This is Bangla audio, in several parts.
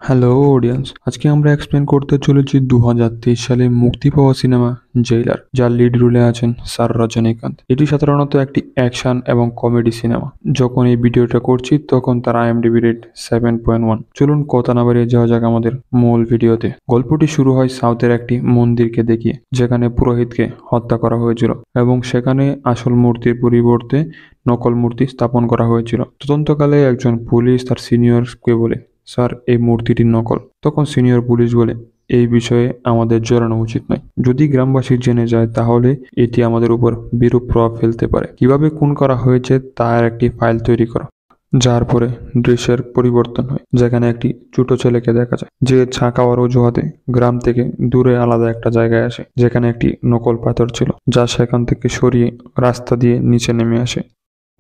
হ্যালো অডিয়েন্স, আজকে আমরা এক্সপ্লেন করতে চলেছি 2023 সালে মুক্তি পাওয়া সিনেমা জেইলার, যার লিড রোলে আছেন স্যার রজনীকান্ত। এটি সাধারণত একটি অ্যাকশন এবং কমেডি সিনেমা। যখন এই ভিডিওটা করছি তখন তার আইএমডিবি রেট 7.1। চলুন কথা না বাড়িয়ে যাওয়া যাক আমাদের মূল ভিডিওতে। গল্পটি শুরু হয় সাউথের একটি মন্দিরকে দেখিয়ে, যেখানে পুরোহিতকে হত্যা করা হয়েছিল এবং সেখানে আসল মূর্তির পরিবর্তে নকল মূর্তি স্থাপন করা হয়েছিল। তদন্তকালে একজন পুলিশ তার সিনিয়রকে বলে, স্যার, এই মূর্তিটি নকল। তখন সিনিয়র পুলিশ বলে, এই বিষয়ে আমাদের জড়ানো উচিত নয়। যদি গ্রামবাসী জেনে যায় তাহলে এটি আমাদের উপর বিরূপ প্রভাব ফেলতে পারে। কিভাবে খুন করা হয়েছে তার একটি ফাইল তৈরি করো। যার পরে দৃশ্যের পরিবর্তন হয়, যেখানে একটি ছোট ছেলেকে দেখা যায় যে চা খাওয়ার অজুহাতে গ্রাম থেকে দূরে আলাদা একটা জায়গায় আসে, যেখানে একটি নকল পাথর ছিল, যা সেখান থেকে সরিয়ে রাস্তা দিয়ে নিচে নেমে আসে।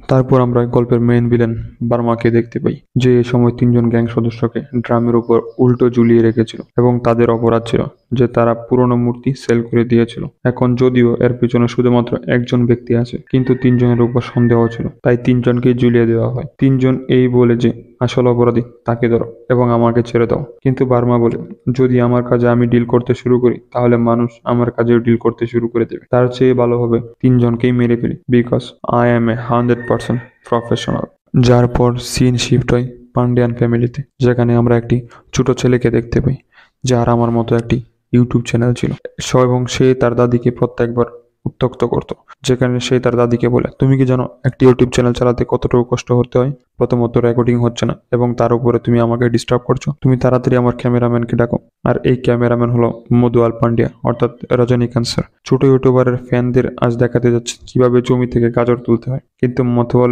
তারপর আমরা গল্পের মেইন ভিলেন বার্মাকে দেখতে পাই, যে এ সময় তিনজন গ্যাং সদস্যকে ড্রামের উপর উল্টো ঝুলিয়ে রেখেছিল এবং তাদের অপরাধ ছিল যে তারা পুরনো মূর্তি সেল করে দিয়েছিল। এখন যদিও এর পিছনে শুধুমাত্র একজন ব্যক্তি আছে, কিন্তু তিনজনের উপর সন্দেহ ছিল, তাই তিনজনকেই ঝুলিয়ে দেওয়া হয়। তিনজন এই বলে যে আসল অপরাধী তাকে ধরো এবং আমাকে ছেড়ে দাও। কিন্তু বার্মা বলে, যদি আমার কাজে আমি ডিল করতে শুরু করি তাহলে মানুষ আমার কাজেও ডিল করতে শুরু করে দেবে। তার চেয়ে ভালো হবে তিনজনকেই মেরে ফেলি, because I M A 100% professional. যার পর সিন শিফট হয় পান্ডিয়ান ফ্যামিলিতে, যেখানে আমরা একটি ছোট ছেলেকে দেখতে পাই যার আমার মতো একটি ইউটিউব চ্যানেল ছিল। এবং সে তার দাদিকে প্রত্যেকবার উত্ত্যক্ত করতো, যেখানে সে তার দাদিকে বলে, তুমি কি জানো একটি ইউটিউব চ্যানেল চালাতে কতটুকু কষ্ট করতে হয়? প্রথমত রেকর্ডিং হচ্ছে না এবং তার উপরে তুমি আমাকে ডিস্টার্ব করছো। তুমি তাড়াতাড়ি আমার ক্যামেরাম্যানকে ডাকো। আর এই ক্যামেরাম্যান হলো মধুয়াল পান্ডিয়া, অর্থাৎ রজনীকান্ত স্যার। ছোট ইউটিউবারের ফ্যানদের আজ দেখাতে যাচ্ছে কিভাবে জমি থেকে গাজর তুলতে হয়। কিন্তু মধুয়াল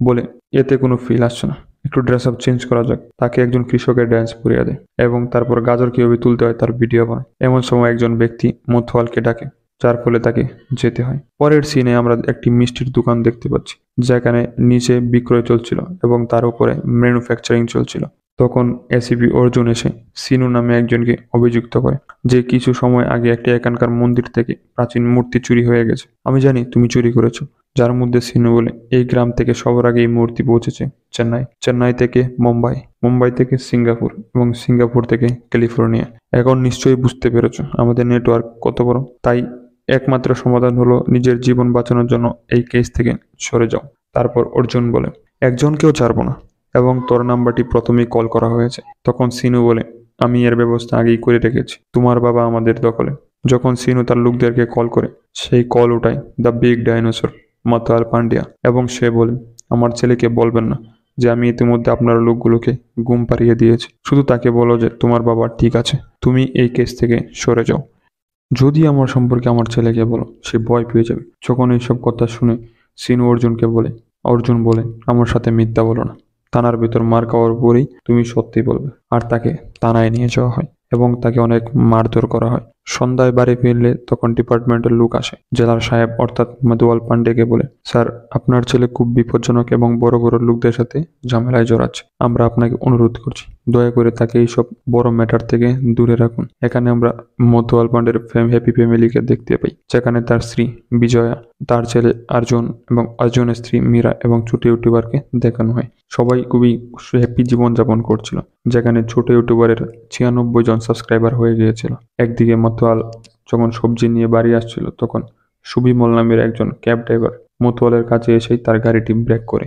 বলে, এতে কোনো ফিল আসছে না, একটু ড্রেস আপ চেঞ্জ করা যাক। তাকে একজন কৃষকের ড্যান্স করিয়ে দেয় এবং তারপর গাজর কিভাবে তুলতে হয় তার ভিডিও বানায়। এমন সময় একজন ব্যক্তি মথুয়ালকে ডাকে, যার ফলে তাকে যেতে হয়। পরের সিনে আমরা একটি মিষ্টির দোকান দেখতে পাচ্ছি, যেখানে নিচে বিক্রয় চলছিল এবং তার উপরে ম্যানুফ্যাকচারিং চলছিল। তখন এসিপি অর্জুন এসে সিনু নামে একজনকে অভিযুক্ত করে যে কিছু সময় আগে একটি এখানকার মন্দির থেকে প্রাচীন মূর্তি চুরি হয়ে গেছে। আমি জানি তুমি চুরি করেছো। যার মধ্যে সিনু বলে, এই গ্রাম থেকে সবার আগে এই মূর্তি পৌঁছেছে চেন্নাই, চেন্নাই থেকে মুম্বাই, মুম্বাই থেকে সিঙ্গাপুর এবং সিঙ্গাপুর থেকে ক্যালিফোর্নিয়া। এখন নিশ্চয়ই বুঝতে পেরেছো আমাদের নেটওয়ার্ক কত বড়। তাই একমাত্র সমাধান হলো নিজের জীবন বাঁচানোর জন্য এই কেস থেকে সরে যাও। তারপর অর্জুন বলে, একজনকেও ছাড়বো না এবং তোর নাম্বারটি প্রথমেই কল করা হয়েছে। তখন সিনু বলে, আমি এর ব্যবস্থা আগেই করে রেখেছি, তোমার বাবা আমাদের দখলে। যখন সিনু তার লোকদেরকে কল করে, সেই কল ওঠায় দ্য বিগ ডাইনোসর মথুয়াল পান্ডিয়া এবং সে বলে, আমার ছেলেকে বলবেন না যে আমি ইতিমধ্যে আপনার লোকগুলোকে ঘুম পাড়িয়ে দিয়েছি। শুধু তাকে বলো যে তোমার বাবা ঠিক আছে, তুমি এই কেস থেকে সরে যাও। যদি আমার সম্পর্কে আমার ছেলেকে বলো, সে ভয় পেয়ে যাবে। যখন এইসব কথা শুনে সিনু অর্জুনকে বলে, অর্জুন বলে, আমার সাথে মিথ্যা বলো না। থানার ভিতর মার খাওয়ার পরেই তুমি সত্যি বলবে। আর তাকে থানায় নিয়ে যাওয়া হয় এবং তাকে অনেক মারধর করা হয়। সন্ধ্যায় বাড়ি ফিরলে তখন ডিপার্টমেন্টের লোক আসে। জেলার সাহেব অর্থাৎ মধুয়াল পান্ডেকে বলে, স্যার, আপনার ছেলে খুব বিপজ্জনক এবং বড় বড় লোকদের সাথে ঝামেলায় জড়াচ্ছে। আমরা আপনাকে অনুরোধ করছি, দয়া করে তাকে এইসব বড় ম্যাটার থেকে দূরে রাখুন। এখানে আমরা মধুয়াল পান্ডের হ্যাপি ফ্যামিলিকে দেখতে পাই, যেখানে তার স্ত্রী বিজয়া, তার ছেলে অর্জুন এবং অর্জুনের স্ত্রী মীরা এবং ছোট ইউটিউবারকে দেখানো হয়। সবাই খুবই হ্যাপি জীবনযাপন করছিল, যেখানে ছোট ইউটিউবারের 96 জন সাবস্ক্রাইবার হয়ে গিয়েছিল। একদিকে মতোয়াল যখন সবজি নিয়ে বাড়ি আসছিল, তখন সুবিমল নামের একজন ক্যাব ড্রাইভার মতোয়ালের কাছে এসেই তার গাড়িটি ব্রেক করে।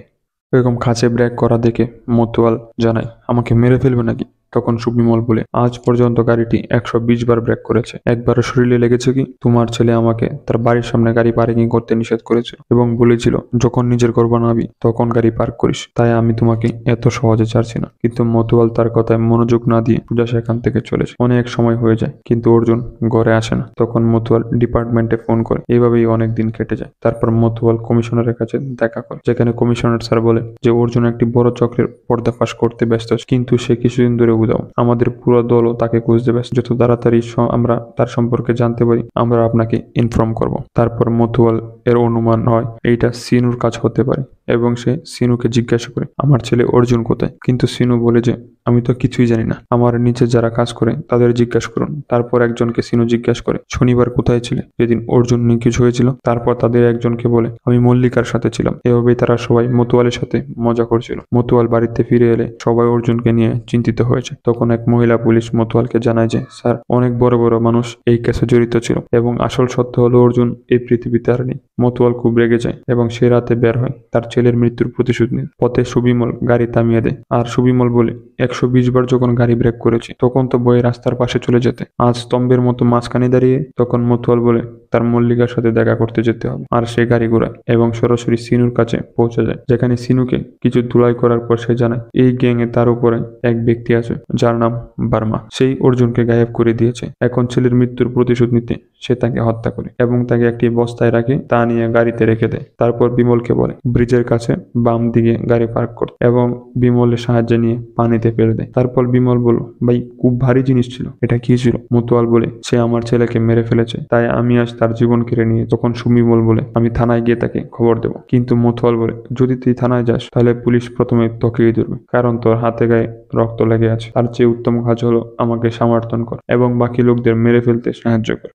এরকম খাঁচে ব্রেক করা দেখে মতোয়াল জানায়, আমাকে মেরে ফেলবে নাকি? তখন সুবিমল বলে, আজ পর্যন্ত গাড়িটি 120 বার ব্রেক করেছে, একবারও শরীরে লেগেছে কি? তোমার ছেলে আমাকে তার বাড়ির সামনে গাড়ি পার্কিং করতে নিষেধ করেছিল এবং বলেছিল যখন নিজের ঘর বানাবি তখন গাড়ি পার্ক করিস, তাই আমি তোমাকে এত সহজে ছাড়ছি না। কিন্তু মতোয়াল তার কথায় মনোযোগ না দিয়ে পূজা সেখান থেকে চলেছে। অনেক সময় হয়ে যায় কিন্তু অর্জুন ঘরে আসে না। তখন মতোয়াল ডিপার্টমেন্টে ফোন করে। এইভাবেই অনেক দিন কেটে যায়। তারপর মতোয়াল কমিশনারের কাছে দেখা করে, যেখানে কমিশনার স্যার বলে যে অর্জুন একটি বড় চক্রের পর্দাফাশ করতে ব্যস্ত, কিন্তু সে কিছুদিন ধরে উধাও। আমাদের পুরো দলও তাকে খুঁজতে ব্যস্ত। যত তাড়াতাড়ি আমরা তার সম্পর্কে জানতে পারি আমরা আপনাকে ইনফর্ম করব। তারপর মতুয়াল এর অনুমান হয় এইটা সিনুর কাজ হতে পারে এবং সে সিনুকে জিজ্ঞাসা করে আমার ছেলে অর্জুন কোথায়। কিন্তু সিনু বলে যে আমি তো কিছুই জানি না, আমার নিচে যারা কাজ করে তাদের জিজ্ঞাসা করুন। তারপর একজনকে সিনু জিজ্ঞাসা করে শনিবার কোথায় ছিলে যেদিন অর্জুন নিখোঁজ হয়েছিল। তারপর তাদের একজনকে বলে আমি মল্লিকার সাথে ছিলাম। এভাবেই তারা সবাই মতুয়ালের সাথে মজা করছিল। মতুয়াল বাড়িতে ফিরে এলে সবাই অর্জুনকে নিয়ে চিন্তিত হয়েছে। তখন এক মহিলা পুলিশ মতুয়ালকে জানায় যে স্যার, অনেক বড় বড় মানুষ এই কেসে জড়িত ছিল এবং আসল সত্য হলো অর্জুন এই পৃথিবীতে আর নেই। মতুয়াল খুব রেগে যায় এবং সে রাতে বের হয় তার ছেলের মৃত্যুর প্রতিশোধ নিতে। পথে সুবিমল গাড়ি থামিয়ে দেয় আর সুবিমল বলে 120 বার যখন গাড়ি ব্রেক করেছে তখন তো বয়ে রাস্তার পাশে চলে যেতে, আজ স্তম্ভের মতো মাঝখানে দাঁড়িয়ে। তখন মতুয়াল বলে তার মল্লিকার সাথে দেখা করতে যেতে হবে আর সে গাড়ি ঘোরায় এবং সরাসরি সিনুর কাছে পৌঁছে যায়, যেখানে সিনুকে কিছু ধুলাই করার পর সে জানায় এই গ্যাংয়ে তার উপরে এক ব্যক্তি আছে যার নাম বার্মা। সেই অর্জুনকে গায়েব করে দিয়েছে। এখন ছেলের মৃত্যুর প্রতিশোধ নিতে সে তাকে হত্যা করে এবং তাকে একটি বস্তায় রাখে, তা নিয়ে গাড়িতে রেখে দেয়। তারপর বিমলকে বলে ব্রিজের কাছে বাম দিকে গাড়ি পার্ক করতে এবং বিমলের সাহায্য নিয়ে পানিতে ফেলে দেয়। তারপর বিমল বলল ভাই খুব ভারী জিনিস ছিল, এটা কি ছিল? মতুয়াল বলে সে আমার ছেলেকে মেরে ফেলেছে, তাই আমি আজ তার জীবন কেড়ে নিয়ে। তখন সুবিমল বলে আমি থানায় গিয়ে তাকে খবর দেব। কিন্তু মতুয়াল বলে যদি তুই থানায় যাস তাহলে পুলিশ প্রথমে তোকেই ধরবে, কারণ তোর হাতে গায়ে রক্ত লেগে আছে। তার চেয়ে উত্তম কাজ হলো আমাকে সমর্থন কর এবং বাকি লোকদের মেরে ফেলতে সাহায্য কর।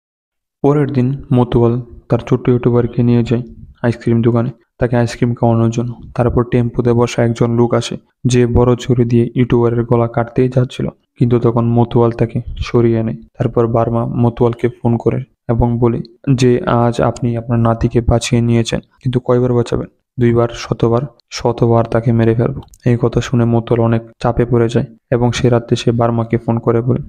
পরের দিন মতুয়াল তার ছোট্ট ইউটিউবারকে নিয়ে যায় আইসক্রিম দোকানে তাকে আইসক্রিম খাওয়ানোর জন্য। তারপর টেম্পুতে বসা একজন লোক আসে যে বড় ছুরি দিয়ে ইউটিউবারের গলা কাটতেই যাচ্ছিল, কিন্তু তখন মতুয়াল তাকে সরিয়ে নেয়। তারপর বার্মা মতুয়ালকে ফোন করে এবং বলে যে আজ আপনি আপনার নাতিকে বাঁচিয়ে নিয়েছেন, কিন্তু কয়বার বাঁচাবেন? 2বার, শতবার? শতবার তাকে মেরে ফেলবো। এই কথা শুনে মতুয়াল অনেক চাপে পড়ে যায় এবং সে রাতে সে বার্মাকে ফোন করে বলে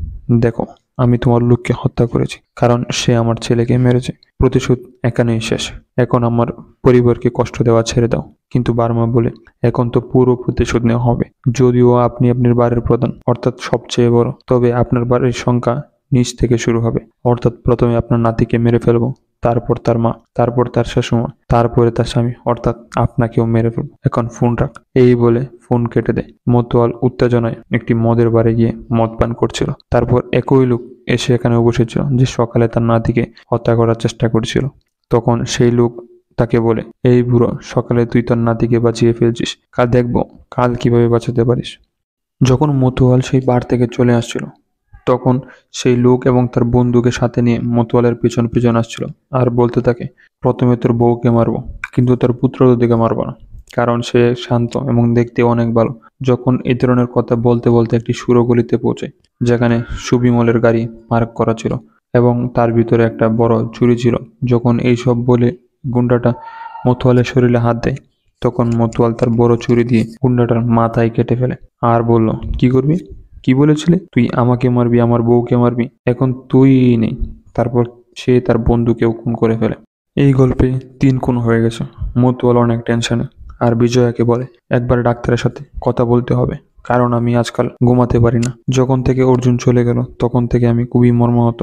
দেখো, আমি তোমার লোককে হত্যা করেছি কারণ সে আমার ছেলেকে মেরেছে। প্রতিশোধ এখানেই শেষ। এখন আমার পরিবারকে কষ্ট দেওয়া ছেড়ে দাও। কিন্তু বার্মা বলে এখন তো পুরো প্রতিশোধ নেওয়া হবে। যদিও আপনি আপনার বাড়ির প্রধান, অর্থাৎ সবচেয়ে বড়, তবে আপনার বাড়ির সংখ্যা নিচ থেকে শুরু হবে। অর্থাৎ প্রথমে আপনার নাতিকে মেরে ফেলবো, তারপর তার মা, তারপর তার শাশুমা, তারপরে তার স্বামী, অর্থাৎ আপনাকেও মেরে ফেলবো। এখন ফোন রাখ। এই বলে ফোন কেটে দেয়। মতুয়াল উত্তেজনায় একটি মদের বারে গিয়ে মদ পান করছিল। তারপর একই লোক এসে এখানে বসেছিল যে সকালে তার নাতিকে হত্যা করার চেষ্টা করছিল। তখন সেই লোক তাকে বলে এই বুড়ো, সকালে তুই তোর নাতিকে বাঁচিয়ে ফেলছিস, কাল দেখবো কাল কিভাবে বাঁচাতে পারিস। যখন মতুয়াল সেই বার থেকে চলে আসছিল তখন সেই লোক এবং তার বন্ধুকে সাথে নিয়ে মতুয়ালের পিছন পিছন আসছিল আর বলতে থাকে প্রথমে তোর বউকে মারবো, কিন্তু তোর পুত্রদিকে মারবো না, কারণ সে শান্ত এবং দেখতে অনেক ভালো। যখন এই ধরনের কথা বলতে বলতে একটি সুরগলিতে পৌঁছায় যেখানে সুবিমলের গাড়ি পার্ক করা ছিল এবং তার ভিতরে একটা বড় ছুরি ছিল। যখন এইসব বলে গুন্ডাটা মতুয়ালের শরীরে হাত দেয় তখন মতুয়াল তার বড় ছুরি দিয়ে গুন্ডাটার মাথায় কেটে ফেলে আর বলল কি করবি? কি বলেছিলে? তুই আমাকে মারবি, আমার বউকে মারবি, এখন তুই নেই। তারপর সে তার বন্ধুকেও খুন করে ফেলে। এই গল্পে 3 খুন হয়ে গেছে। মতুয়াল অনেক টেনশনে আর বিজয়াকে বলে একবার ডাক্তারের সাথে কথা বলতে হবে, কারণ আমি আজকাল ঘুমাতে পারি না। যখন থেকে অর্জুন চলে গেল তখন থেকে আমি খুবই মর্মাহত।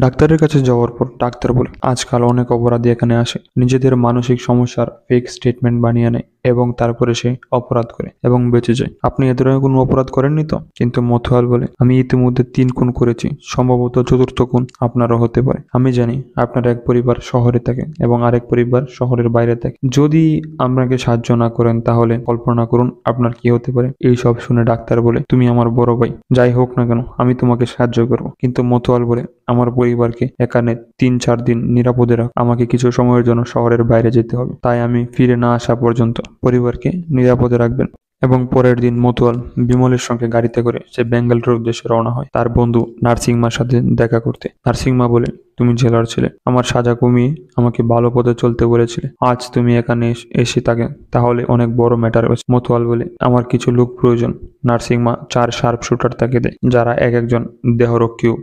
ডাক্তারের কাছে যাওয়ার পর ডাক্তার বলে আজকাল অনেক অপরাধী এখানে আসে, নিজেদের মানসিক সমস্যার ফেক স্টেটমেন্ট বানিয়ে নেয় এবং তারপরে সে অপরাধ করে এবং বেঁচে যায়। আপনি এ ধরনের কোনো অপরাধ করেননি তো? কিন্তু মতুয়াল বলে আমি ইতিমধ্যে 3 খুন করেছি, সম্ভবত 4র্থ খুন আপনারও হতে পারে। আমি জানি আপনার এক পরিবার শহরে থাকে এবং আরেক পরিবার শহরের বাইরে থাকে। যদি আপনাকে সাহায্য না করেন তাহলে কল্পনা করুন আপনার কি হতে পারে। এই সব শুনে ডাক্তার বলে তুমি আমার বড় ভাই, যাই হোক না কেন আমি তোমাকে সাহায্য করব। কিন্তু মতুয়াল বলে আমার পরিবারকে এখানে 3-4 দিন নিরাপদে রাখ, আমাকে কিছু সময়ের জন্য শহরের বাইরে যেতে হবে, তাই আমি ফিরে না আসা পর্যন্ত পরিবারকে নিরাপদে রাখবেন। এবং পরের দিন মতুয়াল বিমলের সঙ্গে গাড়িতে করে সে বেঙ্গালুরুর উদ্দেশ্যে রওনা হয় তার বন্ধু নার্সিংমার সাথে দেখা করতে। নার্সিংমা বলে তুমি জেলার ছেলে, আমার সাজা কমিয়ে আমাকে ভালো পথে চলতে বলেছিলে, আজ তুমি এখানে এসে থাকে তাহলে অনেক বড় ম্যাটার হয়েছে। মতুয়াল বলে আমার কিছু লোক প্রয়োজন। নার্সিংমা 4 শার্প শুটার তাকে দেয় যারা এক একজন দেহরক্ষীও।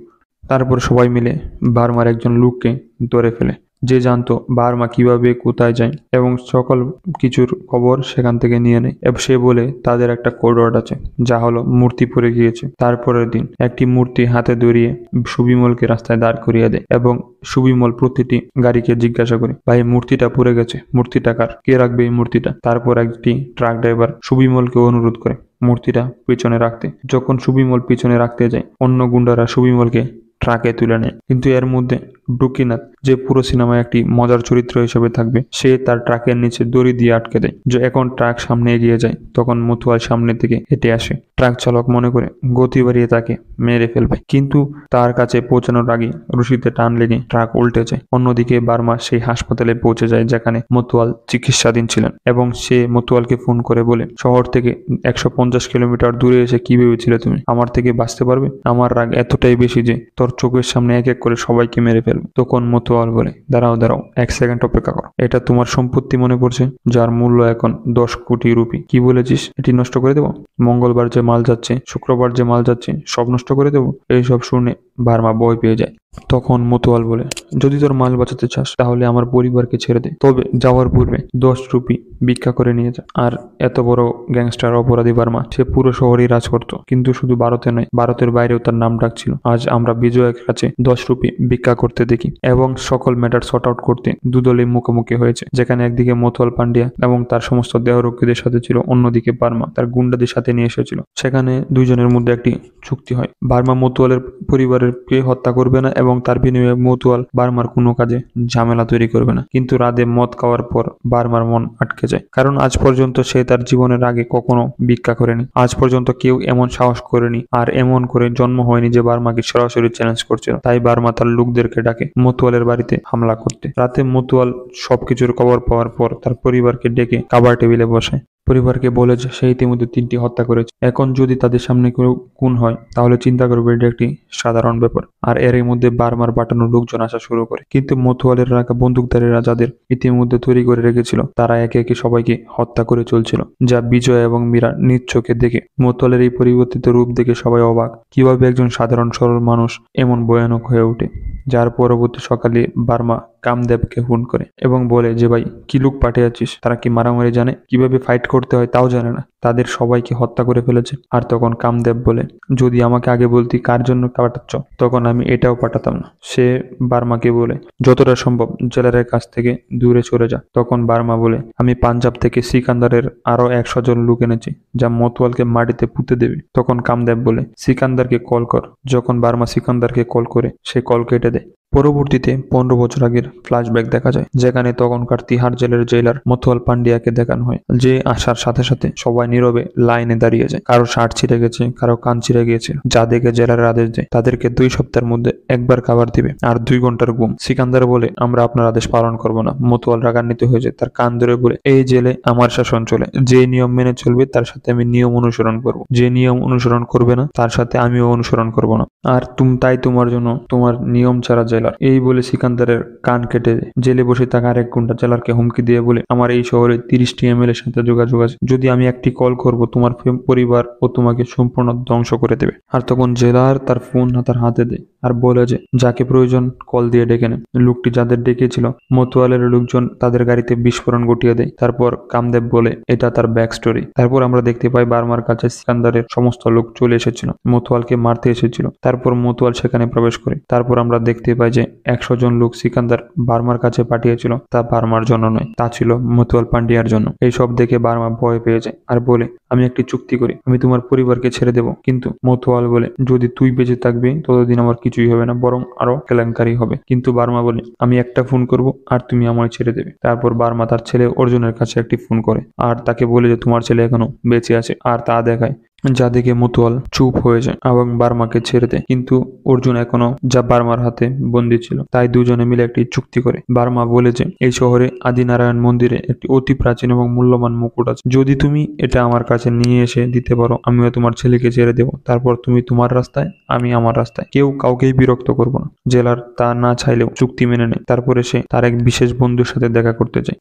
তারপর সবাই মিলে বার্মার একজন লোককে ধরে ফেলে যে জানতো বার্মা কিভাবে কোথায় যায় এবং সকল কিছুর খবর সেখান থেকে নিয়ে নেয়। এবং সে বলে তাদের একটা কোড ওয়ার্ড আছে যা হলো মূর্তি পড়ে গিয়েছে। তারপরের দিন একটি মূর্তি হাতে ধরিয়ে সুবিমলকে রাস্তায় দাঁড় করিয়ে দেয় এবং সুবিমল প্রতিটি গাড়িকে জিজ্ঞাসা করে ভাই মূর্তিটা পড়ে গেছে, মূর্তিটা কার, কে রাখবে এই মূর্তিটা? তারপর একটি ট্রাক ড্রাইভার সুবিমলকে অনুরোধ করে মূর্তিটা পিছনে রাখতে। যখন সুবিমল পিছনে রাখতে যায় অন্য গুন্ডারা সুবিমলকে ট্রাকে তুলে নেয়। কিন্তু এর মধ্যে ডুকিনাথ, যে পুরো সিনেমায় একটি মজার চরিত্র হিসেবে থাকবে, সে তার ট্রাকের নিচে দড়ি দিয়ে আটকে দেয়। যে এখন ট্রাক সামনে এগিয়ে যায়, তখন মতুয়াল সামনে থেকে হেঁটে আসে। ট্রাক চালক মনে করে গতি বাড়িয়ে তাকে মেরে ফেলবে, কিন্তু তার কাছে পৌঁছানোর আগে রশিতে টান লেগে ট্রাক উল্টে যায়। অন্যদিকে বার্মা সেই হাসপাতালে পৌঁছে যায় যেখানে মতুয়াল চিকিৎসাধীন ছিলেন, এবং সে মতুয়ালকে ফোন করে বলে, শহর থেকে 150 কিলোমিটার দূরে এসে কি ভেবেছিলে তুমি আমার থেকে বাঁচতে পারবে? আমার রাগ এতটাই বেশি যে তোর চোখের সামনে এক এক করে সবাইকে মেরে ফেলবে। তখন মতুয়াল বলে, দাঁড়াও দাঁড়াও, 1 সেকেন্ড অপেক্ষা করো। এটা তোমার সম্পত্তি মনে পড়ছে, যার মূল্য এখন 10 কোটি রুপি। কি বলেছিস, এটি নষ্ট করে দেবো? মঙ্গলবার যে মাল যাচ্ছে, শুক্রবার যে মাল যাচ্ছে, সব নষ্ট করে দেবো? এইসব শুনে বার্মা ভয় পেয়ে যায়। তখন মতুয়াল বলে, যদি তোর মাল বাঁচাতে চাস তাহলে আমার পরিবারকে ছেড়ে দে, তবে যাওয়ার পূর্বে 10 রুপি ভিক্ষা করে নিয়ে যা। আর এত বড় গ্যাংস্টার অপরাধী বার্মা, সে পুরো শহরেই রাজ করতো, কিন্তু শুধু ভারতে নয়, ভারতের বাইরেও তার নাম ডাক ছিল। আজ আমরা বিজয়ের কাছে 10 রুপি ভিক্ষা করতে দেখি, এবং সকল ম্যাটার সর্ট আউট করতে দুদলেই মুখোমুখি হয়েছে, যেখানে একদিকে মতুয়াল পান্ডিয়া এবং তার সমস্ত দেহরক্ষীদের সাথে ছিল, অন্যদিকে বার্মা তার গুন্ডাদের সাথে নিয়ে এসেছিল। সেখানে দুইজনের মধ্যে একটি চুক্তি হয়, বার্মা মতুয়ালের পরিবারের কে হত্যা করবে না, এবং তার বিনিময়ে মতুয়াল বার্মার কোনো কাজে ঝামেলা তৈরি করবে না। কিন্তু রাতে মদ খাওয়ার পর বার্মার মন আটকে যায়, কারণ আজ পর্যন্ত সে তার জীবনের আগে কখনো ভিক্ষা করেনি। আজ পর্যন্ত কেউ এমন সাহস করেনি, আর এমন করে জন্ম হয়নি যে বার্মাকে সরাসরি চ্যালেঞ্জ করছিল। তাই বার্মা তার লোকদেরকে ডাকে মতুয়ালের বাড়িতে হামলা করতে। রাতে মতুয়াল সবকিছুর খবর পাওয়ার পর তার পরিবারকে ডেকে খাবার টেবিলে বসায়। পরিবারকে বলে যে সে ইতিমধ্যে 3টি হত্যা করেছে, এখন যদি তাদের সামনে কেউ খুন হয় তাহলে চিন্তা করবে এটা একটি সাধারণ ব্যাপার। আর এরই মধ্যে বার্মার পাঠানো লোকজন আসা শুরু করে, কিন্তু মতুয়ালের রাখা বন্দুকধারীরা যাদের ইতিমধ্যে তৈরি করে রেখেছিল, তারা একে একে সবাইকে হত্যা করে চলছিল, যা বিজয় এবং মীরা নিজ চোখে দেখে। মতুয়ালের এই পরিবর্তিত রূপ দেখে সবাই অবাক, কিভাবে একজন সাধারণ সরল মানুষ এমন ভয়ানক হয়ে ওঠে। যার পরবর্তী সকালে বার্মা কামদেবকে ফোন করে এবং বলে যে, ভাই, কি লোক পাঠিয়েছিস? তারা কি মারামারি জানে? কিভাবে ফাইট করতে হয় তাও জানে না, তাদের সবাইকে হত্যা করে ফেলেছে। আর তখন কামদেব বলে, যদি আমাকে আগে বলতি কার জন্য পাঠাচ্ছ, তখন আমি এটাও পাঠাতাম না। সে বার্মাকে বলে, যতটা সম্ভব জেলারের কাছ থেকে দূরে সরে যা। তখন বার্মা বলে, আমি পাঞ্জাব থেকে সিকান্দারের আরো 100 জন লোক এনেছি, যা মতুয়ালকে মাটিতে পুঁতে দেবে। তখন কামদেব বলে, সিকান্দারকে কল কর। যখন বার্মা সিকান্দারকে কল করে, সে কল কেটে দেয়। পরবর্তীতে 15 বছর আগের ফ্ল্যাশব্যাক দেখা যায়, যেখানে তখনকার তিহার জেলের জেলার মতুয়াল পান্ডিয়াকে দেখানো হয়, যে আসার সাথে সাথে সবাই নীরবে লাইনে দাঁড়িয়ে যায়। কারো শার্ট ছিঁড়ে গেছে, কারো কান ছিঁড়ে গিয়েছে, যা দেখে জেলার আদেশ দেয় তাদেরকে 2 সপ্তাহের মধ্যে একবার খাবার দিবে আর 2 ঘন্টার ঘুম। সিকান্দার বলে, আমরা আপনার আদেশ পালন করব না। মতুয়াল রাগান্বিত হয়ে যায়, তার কান ধরে বলে, এই জেলে আমার শাসন চলে, যে নিয়ম মেনে চলবে তার সাথে আমি নিয়ম অনুসরণ করব, যে নিয়ম অনুসরণ করবে না তার সাথে আমিও অনুসরণ করব না। আর তাই তোমার জন্য তোমার নিয়ম ছাড়া জেলার। এই বলে সিকান্দারের কান কেটে জেলে বসে থাকা আরেক গুন্ডা জেলারকে হুমকি দিয়ে বলে, আমার এই শহরে 30টি এমএলএর সাথে যোগাযোগ আছে, যদি আমি একটি কল করব তোমার পরিবার ও তোমাকে সম্পূর্ণ ধ্বংস করে দেবে। আর তখন জেলার তার ফোন তার হাতে দেয় আর বলে যে, যাকে প্রয়োজন কল দিয়ে ডেকে নেয়। লোকটি যাদের ডেকেছিল মতুয়ালের লোকজন তাদের গাড়িতে বিস্ফোরণ ঘটিয়ে দেয়। তারপর কামদেব বলে, এটা তার ব্যাক স্টোরি। তারপর আমরা দেখতে পাই বার্মার কাছে সিকান্দারের সমস্ত লোক চলে এসেছিল, মতুয়ালকে মারতে এসেছিল। তারপর মতুয়াল সেখানে প্রবেশ করে। তারপর আমরা দেখতে পাই যে 100 জন লোক সিকান্দার বার্মার কাছে পাঠিয়েছিল, তা বার্মার জন্য নয়, তা ছিল মতুয়াল পান্ডিয়ার জন্য। এই সব দেখে বার্মা ভয় পেয়ে যায় আর বলে, আমি একটি চুক্তি করি, আমি তোমার পরিবারকে ছেড়ে দেব। কিন্তু মতুয়াল বলে, যদি তুই বেঁচে থাকবি ততদিন আমার কিছুই হবে না, বরং আরো কেলেঙ্কারি হবে। কিন্তু বার্মা বলে, আমি একটা ফোন করব আর তুমি আমায় ছেড়ে দেবে। তারপর বার্মা তার ছেলে অর্জুনের কাছে একটি ফোন করে আর তাকে বলে যে তোমার ছেলে এখনো বেঁচে আছে, আর তা দেখায়, যা দেখে মতুয়াল চুপ হয়ে যায় এবং বার্মাকে ছেড়ে দেয়। কিন্তু অর্জুন এখনো যা বার্মার হাতে বন্দী ছিল। তাই দুজনে মিলে একটি চুক্তি করে। বার্মা বলে যে, এই শহরে আদিনারায়ণ মন্দিরে একটি অতি প্রাচীন এবং মূল্যবান মুকুট আছে, যদি তুমি এটা আমার কাছে নিয়ে এসে দিতে পারো, আমিও তোমার ছেলেকে ছেড়ে দেবো। তারপর তুমি তোমার রাস্তায়, আমি আমার রাস্তায়, কেউ কাউকেই বিরক্ত করবো না। জেলার তা না চাইলেও চুক্তি মেনে নেয়। তারপরে সে তার এক বিশেষ বন্ধুর সাথে দেখা করতে যায়,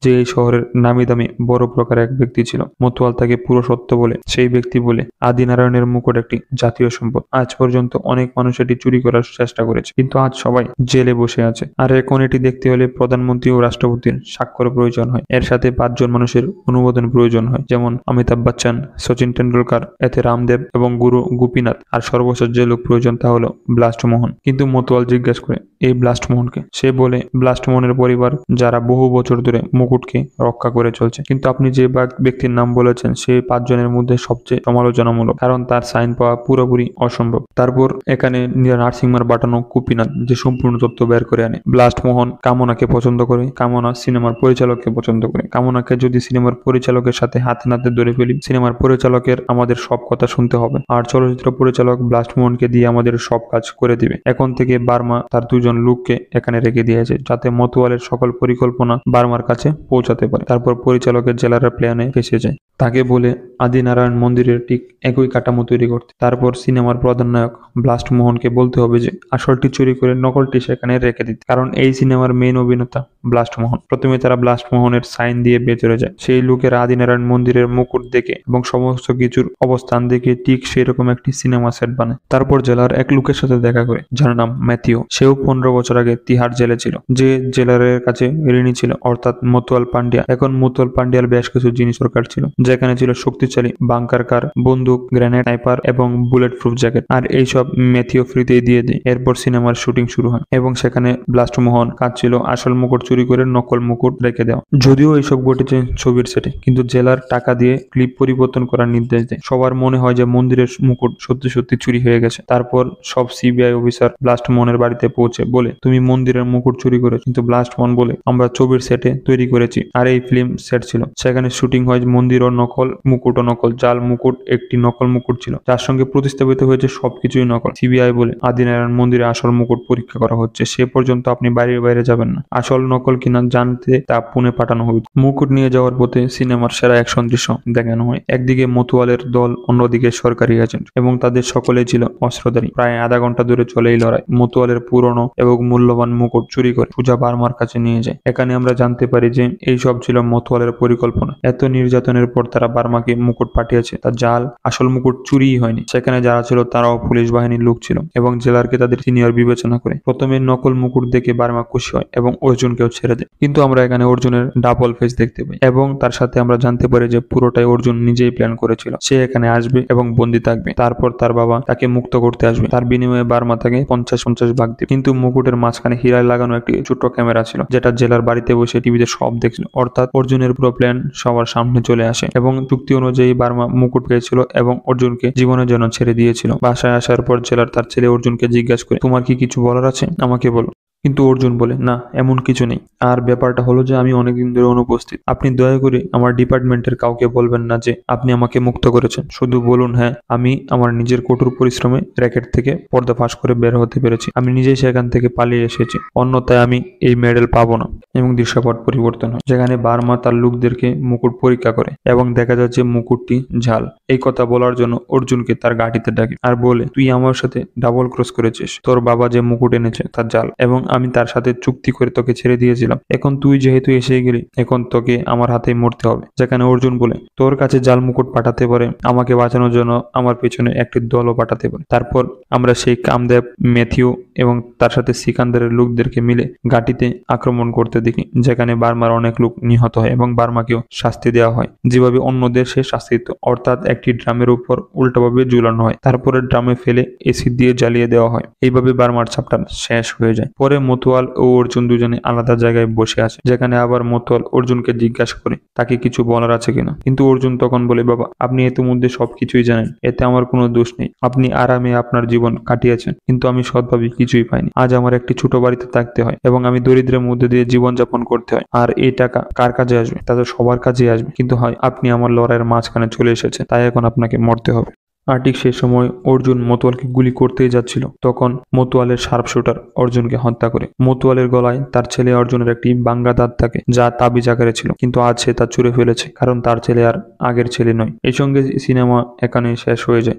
যে এই শহরের নামি দামি বড় প্রকারের এক ব্যক্তি ছিল। মতুয়াল তাকে পুরো সত্য বলে। সেই ব্যক্তি বলে, আদিনারায়ণের মুকুট একটি জাতীয় সম্পদ, আজ পর্যন্ত অনেক মানুষ এটি চুরি করার চেষ্টা করেছে, কিন্তু আজ সবাই জেলে বসে আছে। আর এখন এটি দেখতে হলে প্রধানমন্ত্রী ও রাষ্ট্রপতির স্বাক্ষর প্রয়োজন হয়, এর সাথে 5 জন মানুষের অনুমোদন প্রয়োজন হয়, যেমন অমিতাভ বচ্চন, সচিন টেন্ডুলকার, এতে রামদেব এবং গুরু গোপীনাথ। আর সর্বশেষ যে লোক প্রয়োজন তা হলো ব্লাস্ট মোহন। কিন্তু মতুয়াল জিজ্ঞাসা করে, এই ব্লাস্ট মোহনকে? সে বলে, ব্লাস্ট মোহনের পরিবার, যারা বহু বছর ধরে মুকুটকে রক্ষা করে চলছে। কিন্তু আপনি যে ব্যক্তির নাম বলেছেন, সে 5 জনের মধ্যে সবচেয়ে সমালোচনামূলক। বাধ্যতামূলক, কারণ তার সাইন পাওয়া পুরোপুরি অসম্ভব। তারপর এখানে নারসিংমার পাঠানো কুপিনাথ যে সম্পূর্ণ তথ্য বের করে আনে। ব্লাস্ট মোহন কামনাকে পছন্দ করে, কামনা সিনেমার পরিচালককে পছন্দ করে। কামনাকে যদি সিনেমার পরিচালকের সাথে হাতে নাতে ধরে ফেলি, সিনেমার পরিচালকের আমাদের সব কথা শুনতে হবে, আর চলচ্চিত্র পরিচালক ব্লাস্ট মোহনকে দিয়ে আমাদের সব কাজ করে দিবে। এখন থেকে বার্মা তার দুজন লোককে এখানে রেখে দিয়েছে, যাতে মতুয়ালের সকল পরিকল্পনা বার্মার কাছে পৌঁছাতে পারে। তারপর পরিচালকের জেলারের প্ল্যানে ফেসে যায়, তাকে বলে আদিনারায়ণ মন্দিরের ঠিক একই কাঠামো তৈরি করতে। তারপর সিনেমার প্রধান নায়ক ব্লাস্ট মোহনকে বলতে হবে যে আসলটি চুরি করে নকলটি সেখানে রেখে দিতে, কারণ এই সিনেমার মেইন অভিনেতা ব্লাস্ট মোহন। প্রথমে তারা ব্লাস্ট মোহনের সাইন দিয়ে ভেতরে যায়। সেই লোকের আদিনারায়ণ মন্দিরের মুকুট দেখে এবং সমস্ত কিছুর অবস্থান দেখে ঠিক সেরকম একটি সিনেমা সেট বানায়। তারপর জেলার এক লোকের সাথে দেখা করে, যার নাম ম্যাথিউ। সেও 15 বছর আগে তিহার জেলে ছিল, যে জেলারের কাছে ঋণী ছিল, অর্থাৎ মতুয়াল পান্ডিয়া। এখন মতুয়াল পান্ডিয়ার বেশ কিছু জিনিস দরকার ছিল, যেখানে ছিল শক্তিশালী বাংকার কার, বন্দুক, গ্রেনেড, স্নাইপার এবং বুলেট প্রুফ জ্যাকেট। আর এইসব ম্যাথিউ ফ্রিতেই দিয়ে দেয়। এরপর সিনেমার শুটিং শুরু হয় এবং সেখানে ব্লাস্ট মোহন কাজ ছিল আসল মুকুট চুরি করে নকল মুকুট রেখে দেওয়া। যদিও এইসব ঘটেছে ছবির সেটে, কিন্তু জেলার টাকা দিয়ে ক্লিপ পরিবর্তন করার নির্দেশ দেয়। সবার মনে হয় যে মন্দিরের মুকুট সত্যি সত্যি চুরি হয়ে গেছে। তারপর সব সিবিআই অফিসার ব্লাস্ট মোহনের বাড়িতে পৌঁছে বলে তুমি মন্দিরের মুকুট চুরি করেছো, কিন্তু ব্লাস্ট মোহন বলে আমরা ছবির সেটে তৈরি করেছি, আর এই ফিল্ম সেট ছিল। সেখানে শুটিং হয় মন্দির ও নকল, মুকুট ও নকল। জাল মুকুট একটি নকল মুকুট ছিল, যার সঙ্গে প্রতিস্থাপিত হয়েছে সবকিছুই নকল। সিবিআই বলে আদিনারায়ণ মন্দিরে আসল মুকুট পরীক্ষা করা হচ্ছে, সে পর্যন্ত আপনি বাইরে বাইরে যাবেন না। আসল নকল কিনা জানতে তা পুনে পাঠানো হবে। মুকুট নিয়ে যাওয়ার পথে সিনেমার সেরা অ্যাকশন দৃশ্য দেখানো হয়। একদিকে মতুয়ালের দল, অন্যদিকে সরকারি এজেন্ট, এবং তাদের সকলেই ছিল অস্ত্রধারী। প্রায় আধা ঘন্টা ধরে চলে এই লড়াই। মতুয়ালের পুরনো এবং মূল্যবান মুকুট চুরি করে সুজা বার্মার কাছে নিয়ে যায়। এখানে আমরা জানতে পারি যে এই সব ছিল মতুয়ালের পরিকল্পনা। এত নির্যাতনের পর তারা বার্মাকে মুকুট পাঠিয়েছে, তার জাল আসল মুকুট চুরিই হয়নি। সেখানে যারা ছিল তারাও পুলিশ বাহিনীর লোক ছিল এবং জেলারকে তাদের সিনিয়র বিবেচনা করে। প্রথমে নকল মুকুট দেখে বার্মা খুশি হয় এবং অর্জুনকেও ছেড়ে দেয়, কিন্তু আমরা এখানে অর্জুনের ডাবল ফেস দেখতে পাই এবং তার সাথে আমরা জানতে পারি যে পুরোটাই অর্জুন নিজেই প্ল্যান করেছিল। সে এখানে আসবে এবং বন্দী থাকবে, তারপর তার বাবা তাকে মুক্ত করতে আসবে। তার বিনিময়ে বার্মা তাকে 50-50 ভাগ দেবে। কিন্তু মুকুটের মাঝখানে হীরায় লাগানো একটি ছোট্ট ক্যামেরা ছিল, যেটা জেলার বাড়িতে বসে টিভিতে সব দেখছিল। অর্থাৎ অর্জুনের পুরো প্ল্যান সবার সামনে চলে আসে এবং চুক্তি অনুযায়ী বার্মা মুকুট পেয়েছিল এবং অর্জুনকে জীবনের জন্য ছেড়ে দিয়েছিল। বাসায় আসার পর জেলার তার ছেলে অর্জুনকে জিজ্ঞাসা করে তোমার কি কিছু বলার আছে, আমাকে বলো। কিন্তু অর্জুন বলে না, এমন কিছু নেই। আর ব্যাপারটা হলো যে আমি অনেকদিন ধরে অনুপস্থিত, আপনি দয়া করে আমার ডিপার্টমেন্টের কাউকে বলবেন না যে আপনি আমাকে মুক্ত করেছেন। শুধু বলুন হ্যাঁ, আমি আমার নিজের কঠোর পরিশ্রমে র্যাকেট থেকে পর্দা ফাঁস করে বের হতে পেরেছি, আমি নিজেই সেখান থেকে পালিয়ে এসেছি, অন্যথায় আমি এই মেডেল পাবো না। এবং দৃশ্যপট পরিবর্তন হয়, যেখানে বার্মা তার লোকদেরকে মুকুট পরীক্ষা করে এবং দেখা যাচ্ছে মুকুটটি ঝাল। এই কথা বলার জন্য অর্জুনকে তার গাড়িতে ডাকে আর বলে তুই আমার সাথে ডাবল ক্রস করেছিস, তোর বাবা যে মুকুট এনেছে তার জাল, এবং আমি তার সাথে চুক্তি করে তোকে ছেড়ে দিয়েছিলাম। এখন তুই যেহেতু এসে গেলি, এখন তোকে আমার হাতেই মরতে হবে। যেখানে অর্জুন বলে তোর কাছে জাল মুকুট পাঠাতে পারে, আমাকে বাঁচানোর জন্য আমার পেছনে একটি দলও পাঠাতে পারে। তারপর আমরা সেই কামদেব, ম্যাথিউ এবং তার সাথে সিকান্দারের লোকদেরকে মিলে ঘাঁটিতে আক্রমণ করতে দেখি, যেখানে বার্মার অনেক লোক নিহত হয় এবং বার্মাকেও শাস্তি দেওয়া হয় যেভাবে অন্য দেশে শাস্তি দিত, অর্থাৎ একটি ড্রামের উপর উল্টোভাবে ঝুলানো হয়, তারপরে ড্রামে ফেলে এসিড দিয়ে জ্বালিয়ে দেওয়া হয়। এইভাবে বার্মার চ্যাপ্টার শেষ হয়ে যায়। পরে মতুয়াল ও অর্জুন দুজনে আলাদা জায়গায় বসে আছে, যেখানে আবার মতুয়াল অর্জুনকে জিজ্ঞাসা করে তাকে কিছু বলার আছে কিনা। কিন্তু অর্জুন তখন বলে বাবা, আপনি ইতিমধ্যে সবকিছুই জানেন, এতে আমার কোনো দোষ নেই। আপনি আরামে আপনার জীবন কাটিয়েছেন, কিন্তু আমি সৎভাবে কিছুই পাইনি। আজ আমার একটি ছোট বাড়িতে থাকতে হয় এবং আমি দরিদ্রের মধ্যে দিয়ে জীবনযাপন করতে হয়। আর এই টাকা কার কাজে আসবে? তাদের সবার কাজেই আসবে, কিন্তু হয় আপনি আমার লড়াইয়ের মাঝখানে চলে এসেছেন, তাই এখন আপনাকে মরতে হবে। আর ঠিক সেই সময় অর্জুন মতুয়ালকে গুলি করতেই যাচ্ছিল, তখন মতুয়ালের শার্প শুটার অর্জুনকে হত্যা করে। মতুয়ালের গলায় তার ছেলে অর্জুনের একটি বাঙ্গা দাঁত থাকে, যা তাবিজ আকারে ছিল, কিন্তু আজ সে তা ছুঁড়ে ফেলেছে, কারণ তার ছেলে আর আগের ছেলে নয়। এই সঙ্গে সিনেমা এখানে শেষ হয়ে যায়।